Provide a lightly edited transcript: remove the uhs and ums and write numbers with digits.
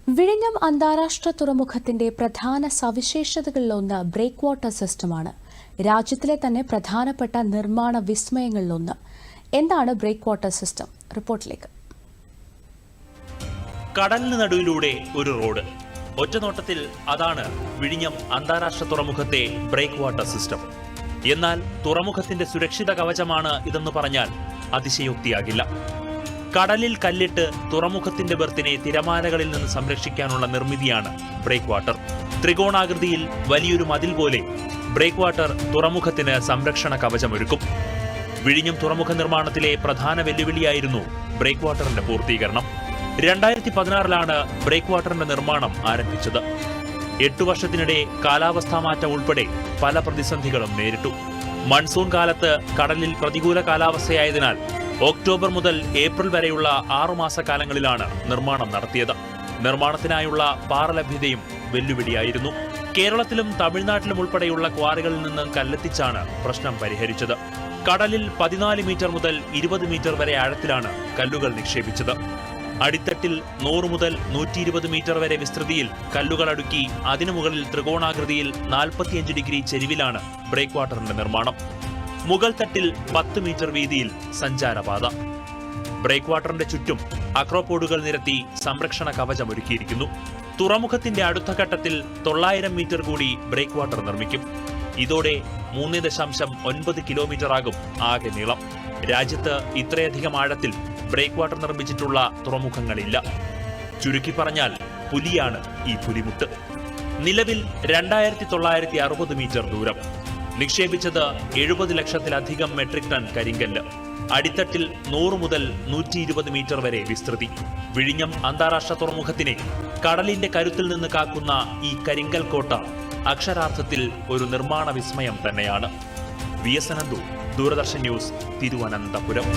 വിഴിഞ്ഞം അന്താരാഷ്ട്ര തുറമുഖത്തിന്റെ പ്രധാന സവിശേഷതകളിലൊന്ന് ബ്രേക്ക് വാട്ടർ സിസ്റ്റമാണ്. രാജ്യത്തിലെ തന്നെ പ്രധാനപ്പെട്ട നിർമ്മാണ വിസ്മയങ്ങളിലൊന്ന്. എന്താണ് ബ്രേക്ക് വാട്ടർ സിസ്റ്റം? റിപ്പോർട്ടിലേക്ക്. കടലിന് നടുവിലൂടെ ഒരു റോഡ്. ഒറ്റനോട്ടത്തിൽ അതാണ് വിഴിഞ്ഞം അന്താരാഷ്ട്ര തുറമുഖത്തെ ബ്രേക്ക് വാട്ടർ സിസ്റ്റം. എന്നാൽ തുറമുഖത്തിന്റെ സുരക്ഷിത കവചമാണ് ഇതെന്ന് പറഞ്ഞാൽ അതിശയോക്തിയാകില്ല. കടലിൽ കല്ലിട്ട് തുറമുഖത്തിന്റെ ബെർത്തിനെ തിരമാലകളിൽ നിന്ന് സംരക്ഷിക്കാനുള്ള നിർമ്മിതിയാണ് ബ്രേക്ക് വാട്ടർ. ത്രികോണാകൃതിയിൽ വലിയൊരു മതിൽ പോലെ ബ്രേക്ക് വാട്ടർ തുറമുഖത്തിന് സംരക്ഷണ കവചമൊരുക്കും. വിഴിഞ്ഞം തുറമുഖ നിർമ്മാണത്തിലെ പ്രധാന വെല്ലുവിളിയായിരുന്നു ബ്രേക്ക് വാട്ടറിന്റെ പൂർത്തീകരണം. 2016 ബ്രേക്ക് വാട്ടറിന്റെ നിർമ്മാണം ആരംഭിച്ചത്. 8 വർഷത്തിനിടെ കാലാവസ്ഥാ മാറ്റം ഉൾപ്പെടെ പല പ്രതിസന്ധികളും നേരിട്ടു. മൺസൂൺ കാലത്ത് കടലിൽ പ്രതികൂല കാലാവസ്ഥയായതിനാൽ ഒക്ടോബർ മുതൽ ഏപ്രിൽ വരെയുള്ള 6 മാസക്കാലങ്ങളിലാണ് നിർമ്മാണം നടത്തിയത്. നിർമ്മാണത്തിനായുള്ള പാറ ലഭ്യതയും വെല്ലുവിളിയായിരുന്നു. കേരളത്തിലും തമിഴ്നാട്ടിലും ഉൾപ്പെടെയുള്ള ക്വാറികളിൽ നിന്ന് കല്ലെത്തിച്ചാണ് പ്രശ്നം പരിഹരിച്ചത്. കടലിൽ 14 മീറ്റർ മുതൽ 20 മീറ്റർ വരെ ആഴത്തിലാണ് കല്ലുകൾ നിക്ഷേപിച്ചത്. അടിത്തട്ടിൽ 100 മുതൽ 120 മീറ്റർ വരെ വിസ്തൃതിയിൽ കല്ലുകൾ അടുക്കി അതിനു മുകളിൽ ത്രികോണാകൃതിയിൽ 45 ഡിഗ്രി ചെരിവിലാണ് ബ്രേക്ക് വാട്ടറിന്റെ നിർമ്മാണം. മുകൾ തട്ടിൽ 10 മീറ്റർ വീതിയിൽ സഞ്ചാരപാത. ബ്രേക്ക് വാട്ടറിന്റെ ചുറ്റും അക്രോപോഡുകൾ നിരത്തി സംരക്ഷണ കവചമൊരുക്കിയിരിക്കുന്നു. തുറമുഖത്തിന്റെ അടുത്ത ഘട്ടത്തിൽ 900 മീറ്റർ കൂടി ബ്രേക്ക് വാട്ടർ നിർമ്മിക്കും. ഇതോടെ 3.9 കിലോമീറ്റർ ആകും ആകെ നീളം. രാജ്യത്ത് ഇത്രയധികം ആഴത്തിൽ ബ്രേക്ക് വാട്ടർ നിർമ്മിച്ചിട്ടുള്ള തുറമുഖങ്ങളില്ല. ചുരുക്കി പറഞ്ഞാൽ പുലിയാണ് ഈ പുലിമുട്ട്. നിലവിൽ 2960 മീറ്റർ ദൂരം. നിക്ഷേപിച്ചത് 70 ലക്ഷത്തിലധികം മെട്രിക് ടൺ കരിങ്കല്ല്. അടിത്തട്ടിൽ 100 മുതൽ 120 മീറ്റർ വരെ വിസ്തൃതി. വിഴിഞ്ഞം അന്താരാഷ്ട്ര തുറമുഖത്തിനെ കടലിന്റെ കരുത്തിൽ നിന്ന് കാക്കുന്ന ഈ കരിങ്കൽ കോട്ട അക്ഷരാർത്ഥത്തിൽ ഒരു നിർമ്മാണ വിസ്മയം തന്നെയാണ്. VS Ananthu, Doordarshan news, Thiruvananthapuram.